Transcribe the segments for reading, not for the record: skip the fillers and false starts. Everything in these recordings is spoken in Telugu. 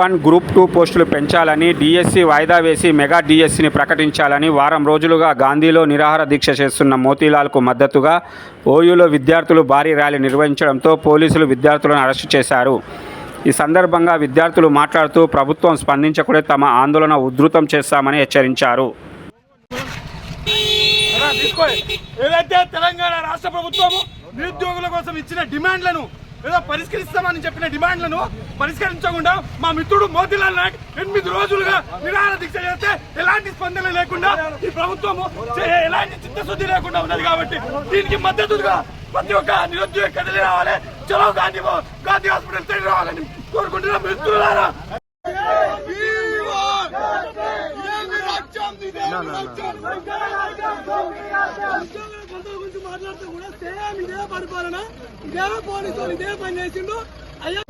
1, గ్రూప్ 2 పోస్టులు పెంచాలని, డిఎస్సి వాయిదా వేసి మెగా డిఎస్సిని ప్రకటించాలని వారం రోజులుగా గాంధీలో నిరాహార దీక్ష చేస్తున్న మోతీలాల్కు మద్దతుగా ఓయూలో విద్యార్థులు భారీ ర్యాలీ నిర్వహించడంతో పోలీసులు విద్యార్థులను అరెస్టు చేశారు. ఈ సందర్భంగా విద్యార్థులు మాట్లాడుతూ ప్రభుత్వం స్పందించకుండా తమ ఆందోళన ఉధృతం చేస్తామని హెచ్చరించారు. ఏదైతే తెలంగాణ రాష్ట్ర ప్రభుత్వం నిరుద్యోగుల కోసం ఇచ్చిన డిమాండ్లను ఏదో పరిష్కరిస్తామని చెప్పిన డిమాండ్లను పరిష్కరించకుండా మా మిత్రుడు మోతీలాల్ నాయక్ 8 రోజులుగా నిరాహార దీక్ష చేస్తే ఎలాంటి స్పందన లేకుండా ఈ ప్రభుత్వము ఎలాంటి చిత్తశుద్ధి లేకుండా ఉన్నది. కాబట్టి దీనికి మద్దతుగా ప్రతి ఒక్క నిరుద్యోగ కదిలి రావాలి, చలో గాంధీ హాస్పిటల్ తిరిగి రావాలని కోరుకుంటున్న మిత్రులారా.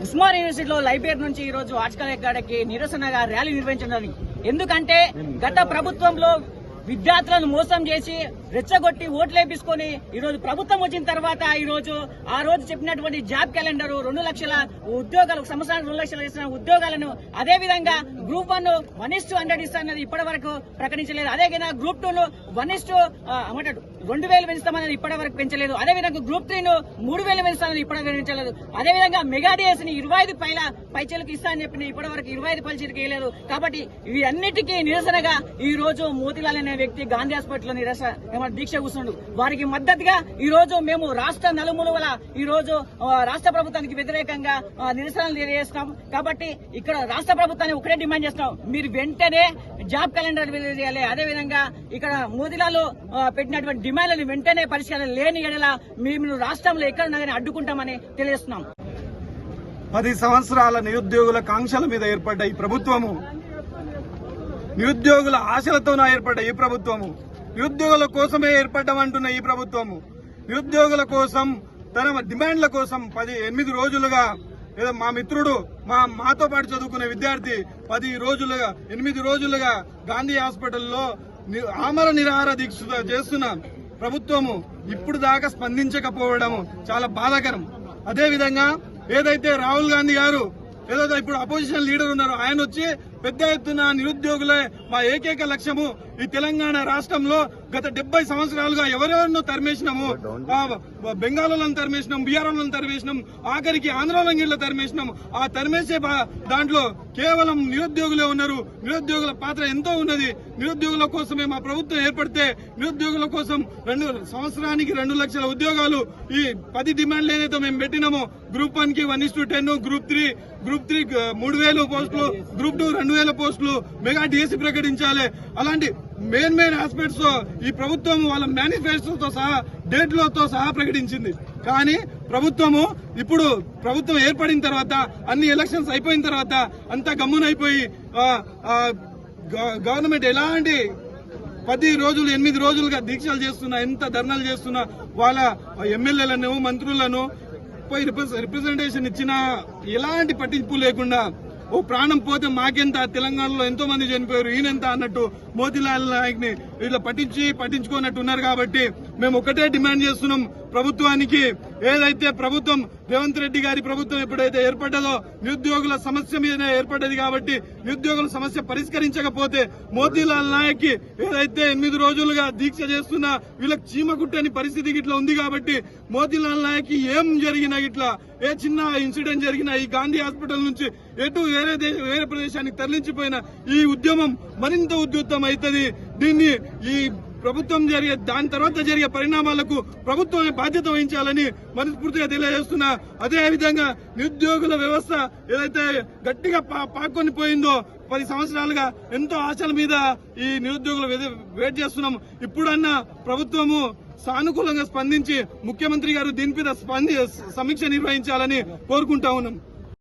ఉస్మానియా యూనివర్సిటీలో లైబ్రరీ నుంచి ఈ రోజు ఆర్టికల్ ఎక్కడికి నిరసనగా ర్యాలీ నిర్వహించడం. ఎందుకంటే గత ప్రభుత్వంలో విద్యార్థులను మోసం చేసి రెచ్చగొట్టి ఓట్లు వేపించుకొని ఈ రోజు ప్రభుత్వం వచ్చిన తర్వాత ఆ రోజు చెప్పినటువంటి జాబ్ క్యాలెండర్ 2 లక్షల ఉద్యోగాలు, సంవత్సరానికి 2 లక్షలు ఇస్తున్న ఉద్యోగాలను, అదే విధంగా గ్రూప్ 1 1:100 ఇస్తానన్నది ఇప్పటి వరకు ప్రకటించలేదు. అదేవిధంగా గ్రూప్ 2 1:2000 పెంచుతామన్నది ఇప్పటి వరకు పెంచలేదు. అదేవిధంగా గ్రూప్ 3 3000 పెంచుతామన్నది ఇప్పటి వరకు పెంచలేదు. అదేవిధంగా మెగా డిఎస్సిని 25 పైచలకు ఇస్తా అని చెప్పిన ఇప్పటి వరకు 25 పైచలకు వేయలేదు. కాబట్టి ఇవి అన్నిటికీ నిరసనగా ఈ రోజు మోతీలాల్ అనే వ్యక్తి గాంధీ హాస్పిటల్ నిరసన దీక్ష కూర్చుండు. వారికి మద్దతుగా ఈ రోజు మేము రాష్ట్ర నలుమూలల ఈ రోజు రాష్ట్ర ప్రభుత్వానికి వ్యతిరేకంగా నిరసనలు తెలియజేస్తున్నాం. కాబట్టి ఇక్కడ రాష్ట్ర ప్రభుత్వాన్ని ఒకటే డిమాండ్ చేస్తున్నాం, మీరు వెంటనే జాబ్ క్యాలెండర్ విడుదల చేయాలి. అదేవిధంగా ఇక్కడ మోతీలాల్ పెట్టినటువంటి డిమాండ్లను వెంటనే పరిష్కారం లేని ఎడల మేము రాష్ట్రంలో ఎక్కడున్నా కానీ అడ్డుకుంటామని తెలియజేస్తున్నాం. 10 సంవత్సరాల నిరుద్యోగుల కాంక్షల మీద ఏర్పడ్డ ఈ ప్రభుత్వము, నిరుద్యోగుల ఆశలతోనే ఏర్పడ్డ ఈ ప్రభుత్వము, నిరుద్యోగుల కోసమే ఏర్పడ్డామంటున్న ఈ ప్రభుత్వము, నిరుద్యోగుల కోసం తన డిమాండ్ల కోసం 8 రోజులుగా ఏదో మా మిత్రుడు మాతో పాటు చదువుకునే విద్యార్థి 8 రోజులుగా గాంధీ హాస్పిటల్లో ఆమర నిరాహార దీక్ష చేస్తున్న ప్రభుత్వము ఇప్పుడు దాకా స్పందించకపోవడం చాలా బాధాకరం. అదేవిధంగా ఏదైతే రాహుల్ గాంధీ గారు ఏదైతే ఇప్పుడు అపోజిషన్ లీడర్ ఉన్నారో ఆయన వచ్చి పెద్ద ఎత్తున నిరుద్యోగులే మా ఏకైక లక్ష్యము, ఈ తెలంగాణ రాష్ట్రంలో గత 70 సంవత్సరాలుగా ఎవరెవరినో తరిమేసినాము, బెంగాలను తరిమేసినాం, బీహార్లను తరిమేసినాం, ఆఖరికి ఆంధ్రలో తరిమేసినాం. ఆ తరిమేసే దాంట్లో కేవలం నిరుద్యోగులే ఉన్నారు. నిరుద్యోగుల పాత్ర ఎంతో ఉన్నది. నిరుద్యోగుల కోసమే మా ప్రభుత్వం ఏర్పడితే నిరుద్యోగుల కోసం సంవత్సరానికి 2 లక్షల ఉద్యోగాలు, ఈ 10 డిమాండ్లు ఏదైతే మేము పెట్టినామో గ్రూప్ 1కి 1:10, గ్రూప్ 3 3000 పోస్టులు, గ్రూప్ 2 2000 పోస్టులు, మెగా డిఎస్సి ప్రకటించాలి. అలాంటి మెయిన్ ఆస్పెక్ట్స్ ఈ ప్రభుత్వం వాళ్ళ మేనిఫెస్టోతో సహా డేట్లతో సహా ప్రకటించింది. కానీ ఇప్పుడు ప్రభుత్వం ఏర్పడిన తర్వాత అన్ని ఎలక్షన్స్ అయిపోయిన తర్వాత అంతా గమ్మునైపోయి గవర్నమెంట్ ఎలాంటి 10 రోజులు 8 రోజులుగా దీక్షలు చేస్తున్నా, ఎంత ధర్నాలు చేస్తున్నా, వాళ్ళ ఎమ్మెల్యేలను మంత్రులను పోయి రిప్రజెంటేషన్ ఇచ్చినా ఎలాంటి పట్టింపు లేకుండా ఓ ప్రాణం పోతే మాకెంత, తెలంగాణలో ఎంతో మంది చనిపోయారు ఈయనెంత అన్నట్టు మోతీలాల్ నాయక్ ని వీళ్ళు పట్టించుకోనట్టు ఉన్నారు. కాబట్టి మేము ఒకటే డిమాండ్ చేస్తున్నాం ప్రభుత్వానికి, ఏదైతే ప్రభుత్వం రేవంత్ రెడ్డి గారి ప్రభుత్వం ఎప్పుడైతే ఏర్పడ్డదో నిరుద్యోగుల సమస్య మీదనే ఏర్పడ్డది. కాబట్టి నిరుద్యోగుల సమస్య పరిష్కరించకపోతే మోతీలాల్ నాయక్ కి ఏదైతే 8 రోజులుగా దీక్ష చేస్తున్నా వీళ్ళకి చీమ కుట్టని పరిస్థితి ఇట్లా ఉంది. కాబట్టి మోతీలాల్ నాయక్ ఏం జరిగినా ఇట్లా ఏ చిన్న ఇన్సిడెంట్ జరిగినా ఈ గాంధీ హాస్పిటల్ నుంచి ఎటు వేరే ప్రదేశానికి తరలించిపోయిన ఈ ఉద్యమం మరింత ఉధృతం అవుతుంది. దీన్ని ఈ ప్రభుత్వం దాని తర్వాత జరిగే పరిణామాలకు ప్రభుత్వమే బాధ్యత వహించాలని మనస్ఫూర్తిగా తెలియజేస్తున్నా. అదేవిధంగా నిరుద్యోగుల వ్యవస్థ ఏదైతే గట్టిగా పాక్కొని పోయిందో 10 సంవత్సరాలుగా ఎంతో ఆశల మీద ఈ నిరుద్యోగులు వెయిట్ చేస్తున్నాం. ఇప్పుడన్నా ప్రభుత్వము సానుకూలంగా స్పందించి ముఖ్యమంత్రి గారు దీని మీద సమీక్ష నిర్వహించాలని కోరుకుంటా ఉన్నాం.